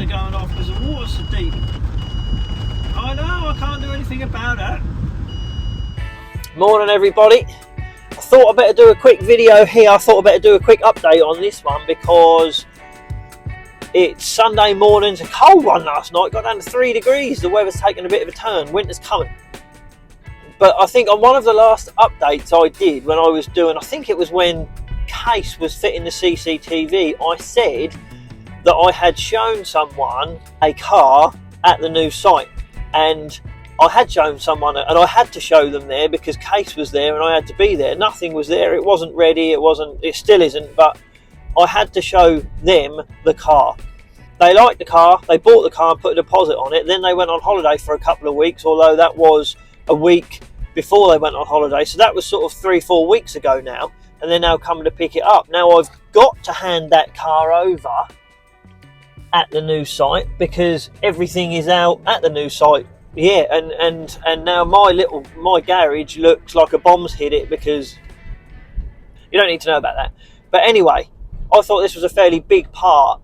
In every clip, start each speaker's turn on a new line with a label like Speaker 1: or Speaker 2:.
Speaker 1: are going off because the water's so deep. I know, I can't do anything about that. Morning everybody. I thought I'd better do a quick video here. I thought I'd better do a quick update on this one because it's Sunday morning. It's a cold one last night. Got down to 3 degrees. The weather's taken a bit of a turn. Winter's coming. But I think on one of the last updates I did when I was doing, I think it was when Case was fitting the CCTV, I said that I had shown someone a car at the new site, and I had shown someone, and I had to show them there because Case was there and I had to be there. Nothing was there, it wasn't ready, it still isn't, but I had to show them the car. They liked the car, they bought the car and put a deposit on it, then they went on holiday for a couple of weeks, although that was a week before they went on holiday, so that was sort of 3-4 weeks ago now, and they're now coming to pick it up. Now I've got to hand that car over at the new site because everything is out at the new site. Yeah, and now my garage looks like a bomb's hit it because you don't need to know about that. But anyway, I thought this was a fairly big part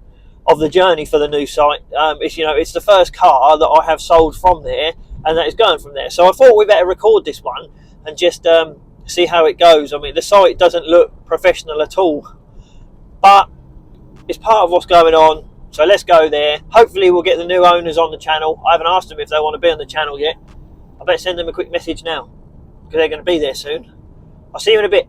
Speaker 1: of the journey for the new site. It's the first car that I have sold from there, and that is going from there. So I thought we better record this one and just see how it goes. I mean, the site doesn't look professional at all, but it's part of what's going on. So let's go there. Hopefully we'll get the new owners on the channel. I haven't asked them if they want to be on the channel yet. I better send them a quick message now because they're going to be there soon. I'll see you in a bit.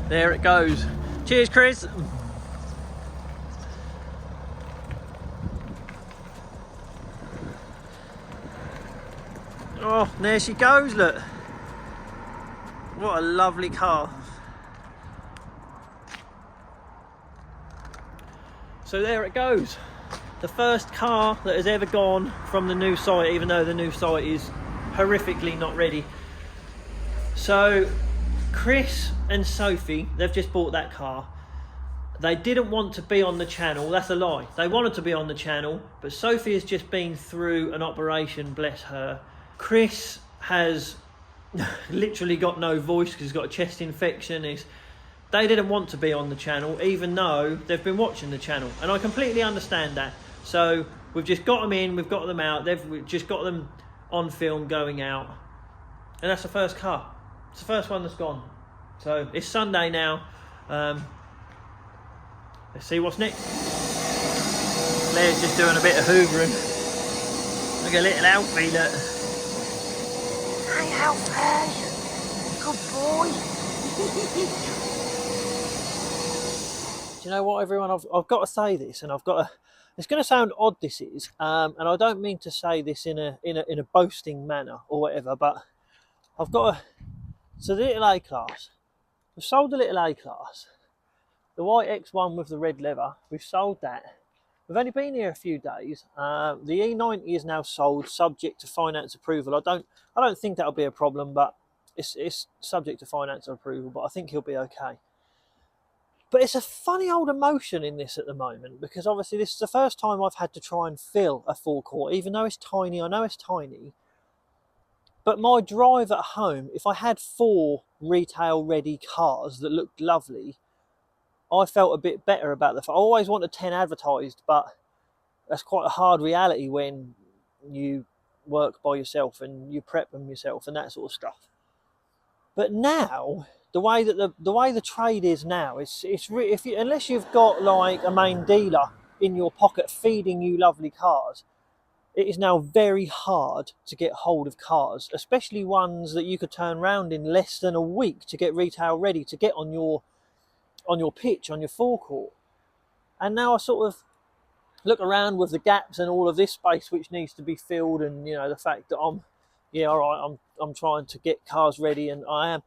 Speaker 1: There it goes. Cheers, Chris. Oh, there she goes, look. What a lovely car. So there it goes. The first car that has ever gone from the new site, even though the new site is horrifically not ready. So Chris and Sophie, they've just bought that car. They didn't want to be on the channel. That's a lie. They wanted to be on the channel, but Sophie has just been through an operation, bless her. Chris has literally got no voice because he's got a chest infection. They didn't want to be on the channel, even though they've been watching the channel, and I completely understand that. So we've just got them in, we've got them out, we've just got them on film going out, and that's the first car. It's the first one that's gone. So it's Sunday now. Let's see what's next. Claire's just doing a bit of hoovering. Look at little Alfie, look.
Speaker 2: Hi Alfie. Good boy.
Speaker 1: Do you know what, everyone? I've got to say this, and it's going to sound odd. This is, and I don't mean to say this in a boasting manner or whatever, but I've got a. So the little A-Class, we've sold the little A-Class, the white X1 with the red leather, we've sold that. We've only been here a few days. The E90 is now sold, subject to finance approval. I don't think that'll be a problem, but it's subject to finance approval, but I think he'll be okay. But it's a funny old emotion in this at the moment, because obviously this is the first time I've had to try and fill a forecourt, even though it's tiny. I know it's tiny. But my drive at home, if I had 4 retail-ready cars that looked lovely, I felt a bit better about the fact. I always wanted 10 advertised, but that's quite a hard reality when you work by yourself and you prep them yourself and that sort of stuff. But now, the way the trade is now, unless you've got like a main dealer in your pocket feeding you lovely cars, it is now very hard to get hold of cars, especially ones that you could turn around in less than a week to get retail ready to get on your pitch, on your forecourt. And now I sort of look around with the gaps and all of this space which needs to be filled, and you know, the fact that I'm trying to get cars ready, and I am.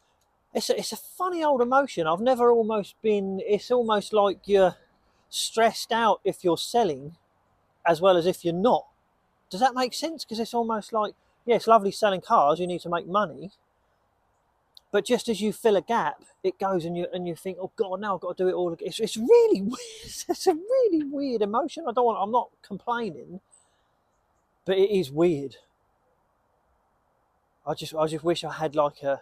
Speaker 1: It's a funny old emotion. I've never almost been. It's almost like you're stressed out if you're selling, as well as if you're not. Does that make sense? Because it's almost like, yeah, it's lovely selling cars. You need to make money, but just as you fill a gap, it goes, and you think, oh God, now I've got to do it all again. It's really weird. It's a really weird emotion. I'm not complaining, but it is weird. I just wish I had like a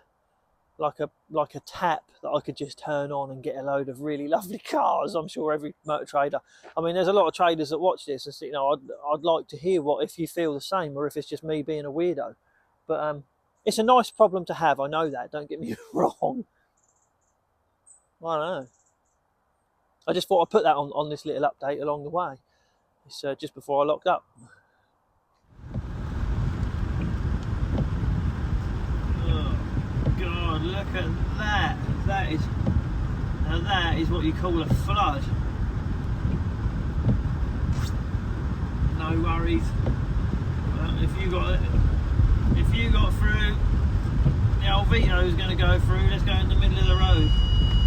Speaker 1: tap that I could just turn on and get a load of really lovely cars. I'm sure every motor trader, I mean, there's a lot of traders that watch this and say, you know, I'd like to hear if you feel the same, or if it's just me being a weirdo. But it's a nice problem to have. I know that. Don't get me wrong. I don't know. I just thought I'd put that on this little update along the way. It's just before I locked up. Look at that. That is what you call a flood. No worries. Well, if you got through, the old Vito's going to go through. Let's go in the middle of the road.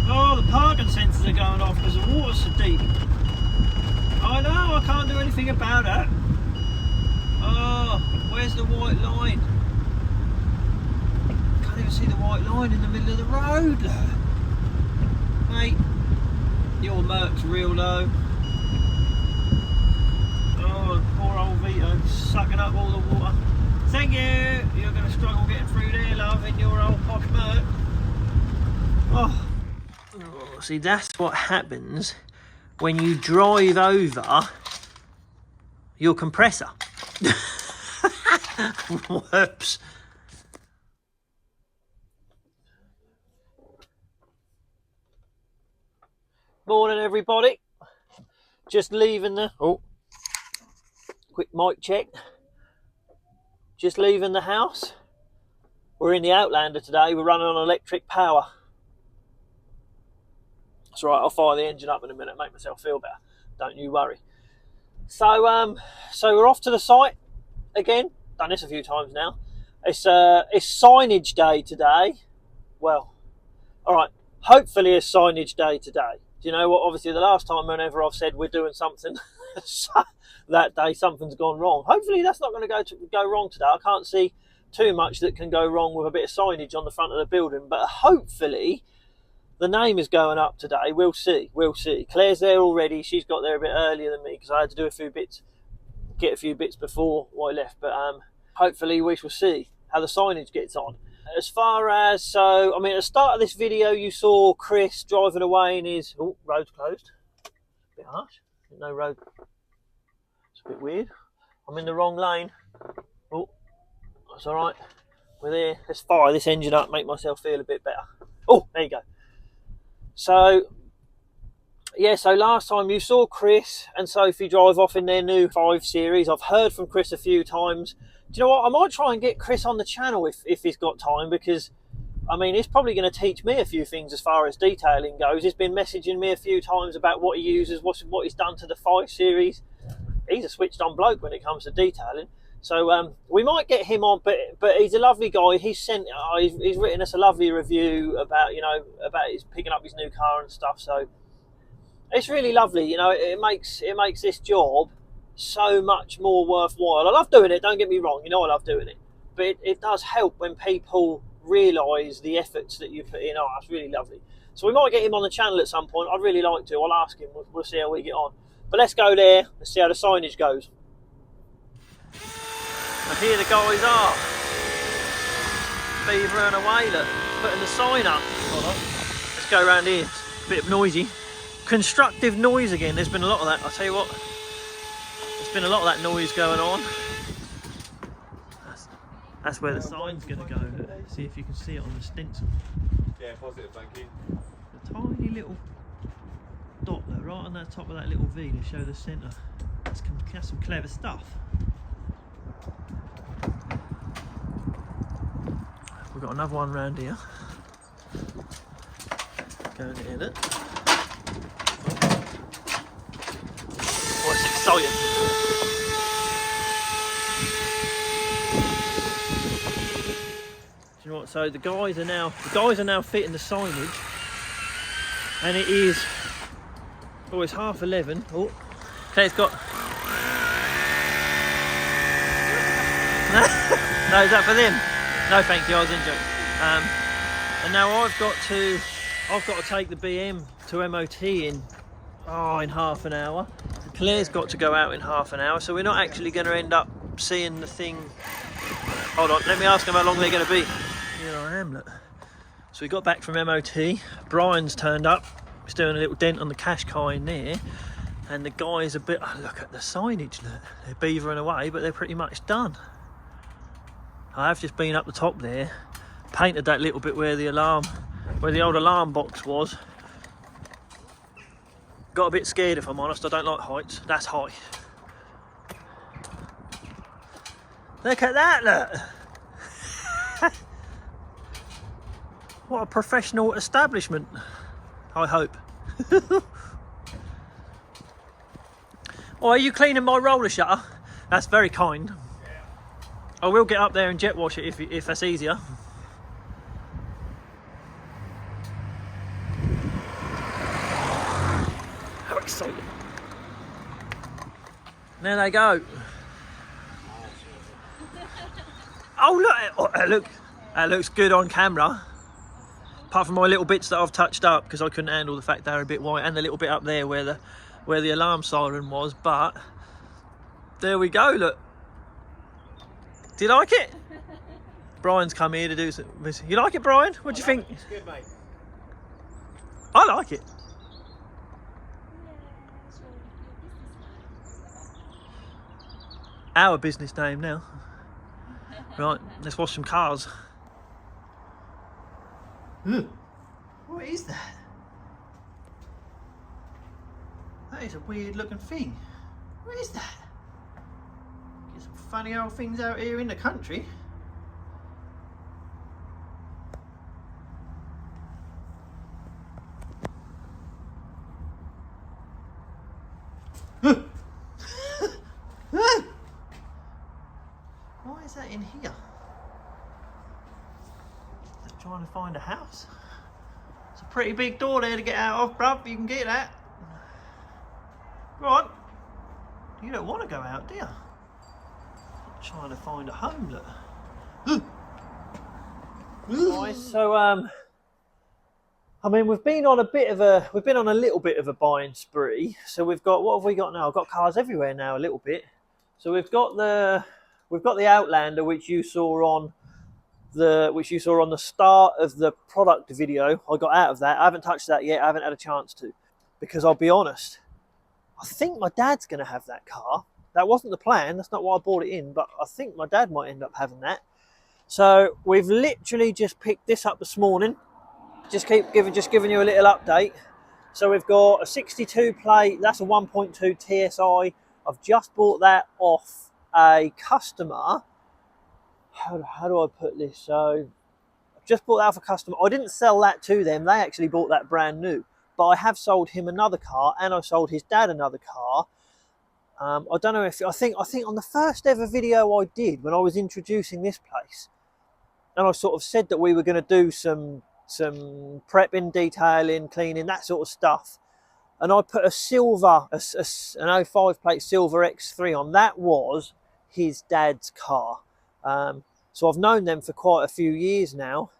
Speaker 1: Oh, the parking sensors are going off because the water's so deep. I know, I can't do anything about it. Oh, where's the white line? Can't even see the white line in the middle of the road. Mate, your Merc's real low. Oh, poor old Vito sucking up all the water. Thank you. You're going to struggle getting through there, love, in your old posh Merc. Oh, see, that's what happens when you drive over your compressor. Whoops. Morning, everybody. Just leaving the quick mic check. Just leaving the house. We're in the Outlander today. We're running on electric power. That's right, I'll fire the engine up in a minute, make myself feel better. Don't you worry. So we're off to the site again. Done this a few times now. It's signage day today. Well, all right. Hopefully, it's signage day today. Do you know what? Obviously, the last time, whenever I've said we're doing something, that day something's gone wrong. Hopefully, that's not going to go wrong today. I can't see too much that can go wrong with a bit of signage on the front of the building. But hopefully, the name is going up today. We'll see. Claire's there already. She's got there a bit earlier than me because I had to do get a few bits before I left. But hopefully, we shall see how the signage gets on. As far as, at the start of this video, you saw Chris driving away in his... Oh, road's closed. A bit harsh. No road. It's a bit weird. I'm in the wrong lane. Oh, that's all right. We're there. Let's fire this engine up, make myself feel a bit better. Oh, there you go. So last time you saw Chris and Sophie drive off in their new 5 Series. I've heard from Chris a few times. Do you know what? I might try and get Chris on the channel if he's got time, because, he's probably going to teach me a few things as far as detailing goes. He's been messaging me a few times about what he uses, what he's done to the 5 Series. He's a switched-on bloke when it comes to detailing. So we might get him on, but he's a lovely guy. He's written us a lovely review about his picking up his new car and stuff. So it's really lovely. It makes this job so much more worthwhile. I love doing it, don't get me wrong, I love doing it, but it does help when people realise the efforts that you put in. Oh, that's really lovely. So we might get him on the channel at some point. I'd really like to. I'll ask him. We'll see how we get on. But let's go there. Let's see how the signage goes. And here the guys are beavering away, look, putting the sign up. Let's go around here. It's a bit noisy. Constructive noise again. There's been a lot of that. I'll tell you what, there's been a lot of that noise going on. That's where the sign's going to go. Look. See if you can see it on the stencil.
Speaker 3: Yeah, positive, thank you.
Speaker 1: A tiny little dot there, right on the top of that little V to show the centre. That's some clever stuff. We've got another one round here. Going in it. Oh, it's exciting. Do you know what? So the guys are now fitting the signage, and it is. Oh, it's 11:30. Oh, Claire's got. No, is that for them? No, thank you. I was enjoying. And now I've got to take the BM to MOT in half an hour. Claire's got to go out in half an hour, so we're not actually going to end up seeing the thing. Hold on, let me ask them how long they're going to be. Here I am, look. So we got back from MOT. Brian's turned up. He's doing a little dent on the cash car in there, and the guy's a bit. Oh, look at the signage. Look, they're beavering away, but they're pretty much done. I have just been up the top there, painted that little bit where the old alarm box was. Got a bit scared, if I'm honest. I don't like heights. That's high. Look at that, look. What a professional establishment, I hope. Oh, are you cleaning my roller shutter? That's very kind. I will get up there and jet wash it if that's easier. How exciting. There they go. Oh look, that looks good on camera. Apart from my little bits that I've touched up because I couldn't handle the fact they're a bit white, and the little bit up there where the alarm siren was, but there we go, look. Do you like it? Brian's come here to do some. You like it, Brian? What do you think?
Speaker 3: It's good, mate.
Speaker 1: I like it. Our business name now. Right, let's watch some cars. What is that? That is a weird looking thing. What is that? Get some funny old things out here in the country. Why is that in here? Just trying to find a house. It's a pretty big door there to get out of, bruv. You can get that. Right. You don't want to go out, do you? Trying to find a home, look. Right, so I mean, we've been on a little bit of a buying spree. So we've got, what have we got now? I've got cars everywhere now a little bit. So we've got the Outlander, which you saw on the start of the product video. I got out of that. I haven't touched that yet. I haven't had a chance to, because I'll be honest, I think my dad's going to have that car. That wasn't the plan. That's not why I bought it in, but I think my dad might end up having that. So we've literally just picked this up this morning. Just giving you a little update. So we've got a 62 plate. That's a 1.2 TSI. I've just bought that off a customer. How do I put this? So I've just bought that off a customer. I didn't sell that to them. They actually bought that brand new. But I have sold him another car, and I sold his dad another car. I don't know if I think on the first ever video I did when I was introducing this place, and I sort of said that we were going to do some prepping, detailing, cleaning, that sort of stuff. And I put an 05 plate silver X3 on. That was his dad's car. So I've known them for quite a few years now.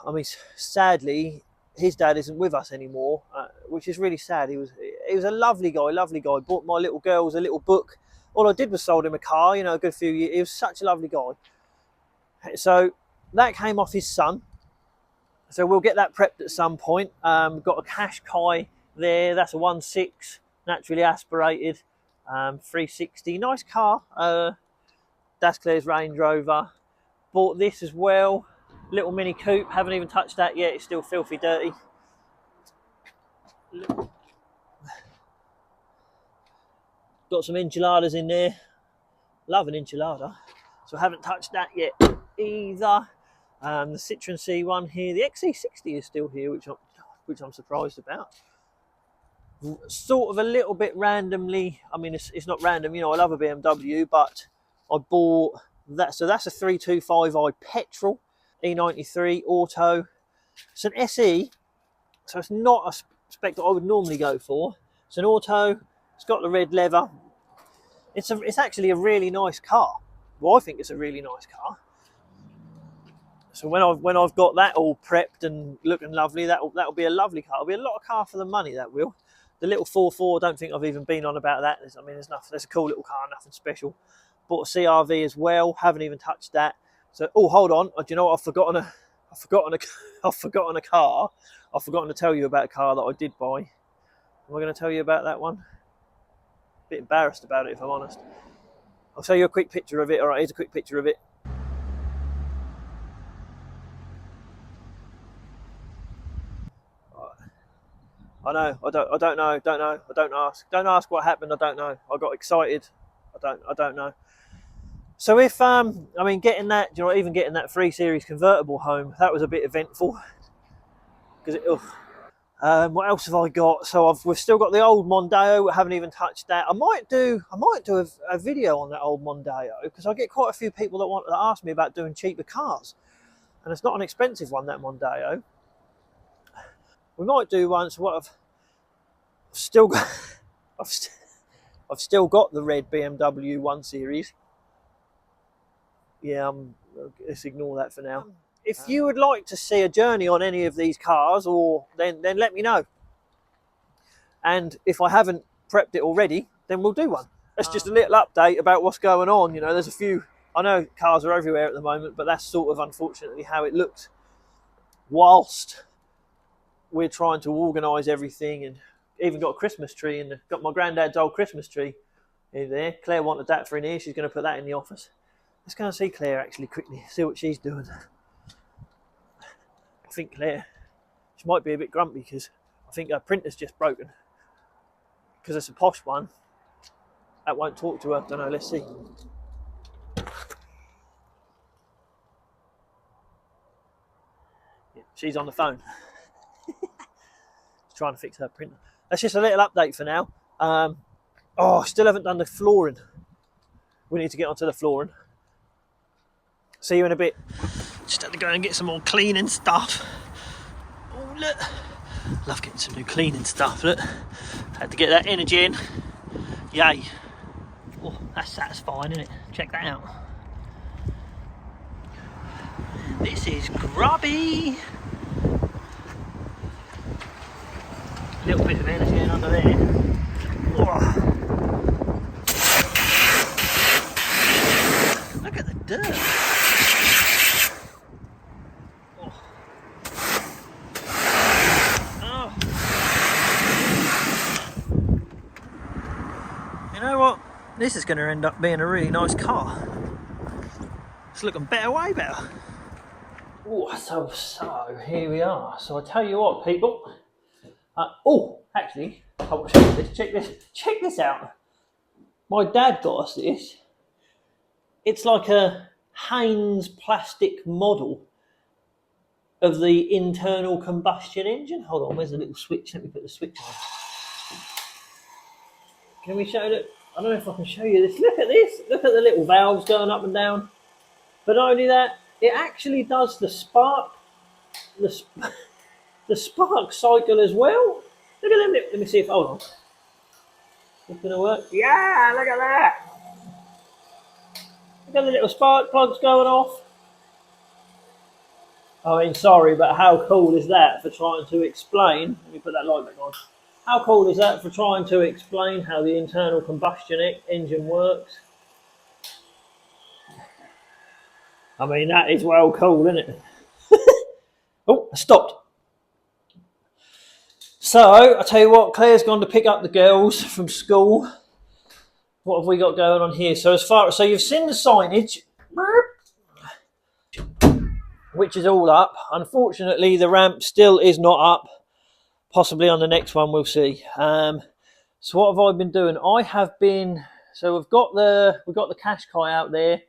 Speaker 1: I mean, sadly, his dad isn't with us anymore, which is really sad. He was a lovely guy. Bought my little girls a little book. All I did was sold him a car, a good few years. He was such a lovely guy. So that came off his son. So we'll get that prepped at some point. We've got a Qashqai there. That's a 1.6, naturally aspirated, 360. Nice car. That's Claire's Range Rover. Bought this as well. Little mini coupe. Haven't even touched that yet. It's still filthy dirty. Got some enchiladas in there. Love an enchilada. So I haven't touched that yet either. The Citroen C1 here. The XC60 is still here, which I'm surprised about. Sort of a little bit randomly. I mean, it's not random. You know, I love a BMW, but I bought that. So that's a 325i petrol E93 auto. It's an SE, so it's not a spec that I would normally go for. It's an auto. It's got the red leather. It's actually a really nice car. Well, I think it's a really nice car. So when I've got that all prepped and looking lovely, that'll be a lovely car. It'll be a lot of car for the money, that will. The little 4.4, I don't think I've even been on about that. I mean, there's a cool little car, nothing special. Bought a CRV as well, haven't even touched that. So, oh, hold on. Do you know what? I've forgotten a car. I've forgotten to tell you about a car that I did buy. Am I going to tell you about that one? A bit embarrassed about it, if I'm honest. I'll show you a quick picture of it. All right, here's a quick picture of it. I know. I don't know. Don't ask what happened. I don't know. I got excited. I don't know. So if I mean, getting that, you know, even getting that 3 Series convertible home, that was a bit eventful. Because what else have I got? So we've still got the old Mondeo. We haven't even touched that. I might do a video on that old Mondeo, because I get quite a few people that ask me about doing cheaper cars, and it's not an expensive one, that Mondeo. We might do one. So what I've still got, I've still got the red BMW 1 Series. Yeah, let's ignore that for now. If you would like to see a journey on any of these cars, then let me know. And if I haven't prepped it already, then we'll do one. That's just a little update about what's going on. You know, there's a few. I know cars are everywhere at the moment, but that's sort of unfortunately how it looks. Whilst we're trying to organise everything, and even got a Christmas tree, and got my granddad's old Christmas tree in there. Claire wanted that for in here. She's going to put that in the office. Let's go and see Claire actually quickly, see what she's doing. I think Claire, she might be a bit grumpy because I think her printer's just broken. Because it's a posh one. That won't talk to her. Don't know, let's see. Yeah, she's on the phone. She's trying to fix her printer. That's just a little update for now. Still haven't done the flooring. We need to get onto the flooring. See you in a bit. Just had to go and get some more cleaning stuff. Oh, look. Love getting some new cleaning stuff, look. Had to get that energy in. Yay. Oh, that's satisfying, isn't it? Check that out. This is grubby. A little bit of energy in under there. Oh. Look at the dirt. You know what? This is going to end up being a really nice car. It's looking better, way better. Oh, so here we are. So I tell you what, people. Actually, I will show you this. Check this out. My dad got us this. It's like a Haynes plastic model of the internal combustion engine. Hold on, where's the little switch? Let me put the switch on. Can we show it? I don't know if I can show you this. Look at this. Look at the little valves going up and down. But not only that, it actually does the spark cycle as well. Look at them. Let me see if, hold on. It's going to work. Yeah, look at that. Look at the little spark plugs going off. I mean, sorry, but how cool is that for trying to explain? Let me put that light back on. How cool is that for trying to explain how the internal combustion engine works? I mean, that is well cool, isn't it? Oh, I stopped. So, I tell you what, Claire's gone to pick up the girls from school. What have we got going on here? So you've seen the signage, which is all up. Unfortunately, the ramp still is not up. Possibly on the next one, we'll see. So what have I been doing? So we've got the Qashqai out there.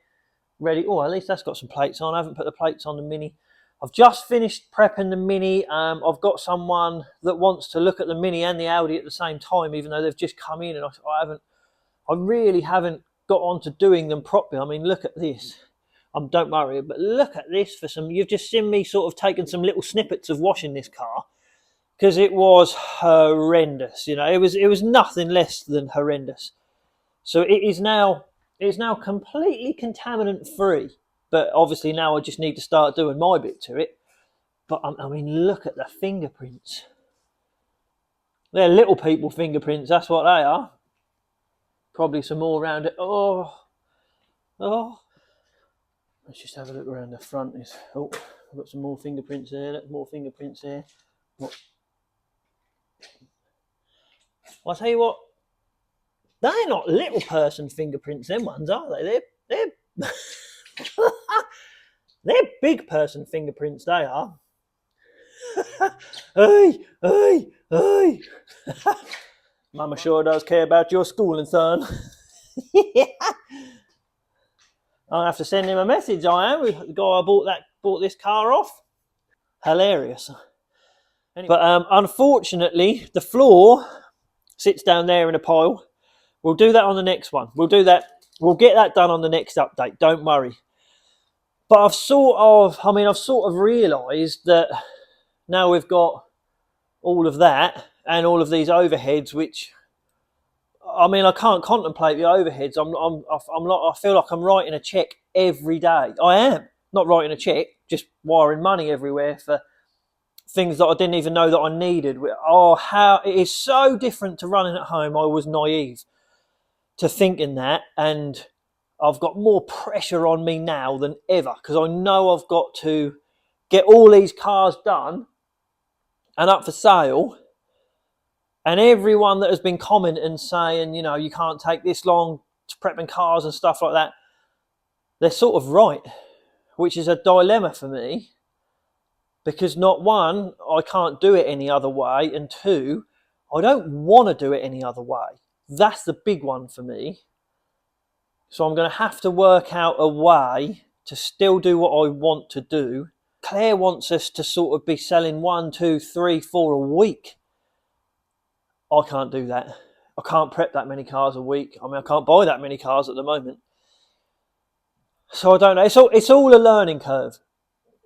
Speaker 1: ready. Oh, at least that's got some plates on. I haven't put the plates on the Mini. I've just finished prepping the Mini. I've got someone that wants to look at the Mini and the Audi at the same time, even though they've just come in, and I really haven't got on to doing them properly. I mean, look at this. Don't worry, but look at this for some. You've just seen me sort of taking some little snippets of washing this car because it was horrendous. You know, it was nothing less than horrendous. So it is now completely contaminant free. But obviously now I just need to start doing my bit to it. But I mean, look at the fingerprints. They're little people fingerprints. That's what they are. Probably some more around it. Oh. Let's just have a look around the front. Oh, I've got some more fingerprints there. Look, more fingerprints there. What? Well, I'll tell you what. They're not little person fingerprints, them ones, are they? They're they're big person fingerprints, they are. Hey. Mama sure does care about your schooling, son. Yeah. I'll have to send him a message, I am. The guy I bought this car off. Hilarious. Anyway, but unfortunately, the floor sits down there in a pile. We'll do that on the next one. We'll do that. We'll get that done on the next update. Don't worry. But I've sort of realised that now we've got all of that and all of these overheads, which, I mean, I can't contemplate the overheads. I feel like I'm writing a cheque every day. I am not writing a cheque, just wiring money everywhere for things that I didn't even know that I needed. Oh, how it is so different to running at home. I was naive to thinking that, and I've got more pressure on me now than ever because I know I've got to get all these cars done and up for sale. And everyone that has been commenting saying, you know, you can't take this long to prepping cars and stuff like that, they're sort of right, which is a dilemma for me because not one, I can't do it any other way, and two, I don't want to do it any other way. That's the big one for me. So I'm going to have to work out a way to still do what I want to do. Claire wants us to sort of be selling 1, 2, 3, 4 a week. I can't do that. I can't prep that many cars a week. I mean, I can't buy that many cars at the moment. So I don't know. It's all a learning curve.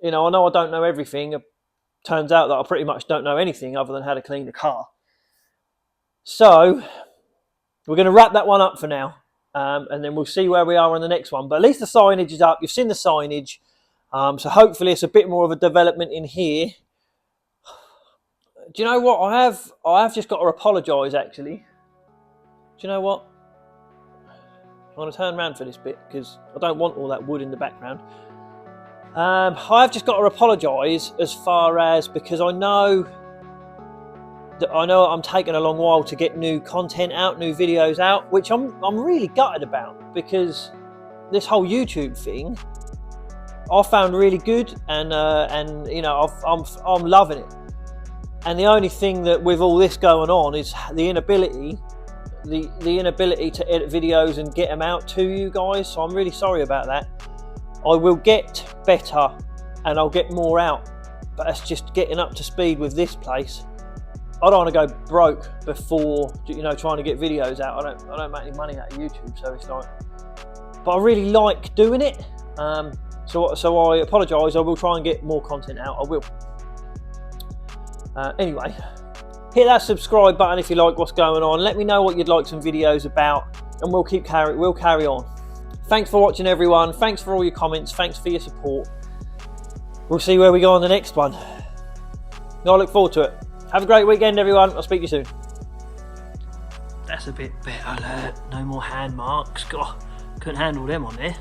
Speaker 1: You know I don't know everything. It turns out that I pretty much don't know anything other than how to clean a car. So we're going to wrap that one up for now. And then we'll see where we are on the next one. But at least the signage is up. You've seen the signage. So hopefully it's a bit more of a development in here. Do you know what? I have just got to apologise, actually. Do you know what? I'm going to turn around for this bit because I don't want all that wood in the background. I've just got to apologise as far as because I know I'm taking a long while to get new content out, new videos out, which I'm really gutted about because this whole YouTube thing I found really good and you know I'm loving it. And the only thing that with all this going on is the inability to edit videos and get them out to you guys. So I'm really sorry about that. I will get better and I'll get more out, but it's just getting up to speed with this place. I don't want to go broke before, you know, trying to get videos out. I don't make any money out of YouTube, so it's like. But I really like doing it. So I apologise. I will try and get more content out. I will. Anyway, hit that subscribe button if you like what's going on. Let me know what you'd like some videos about, and we'll carry on. Thanks for watching, everyone. Thanks for all your comments. Thanks for your support. We'll see where we go on the next one. I look forward to it. Have a great weekend, everyone. I'll speak to you soon. That's a bit better. No more hand marks. God, couldn't handle them on there.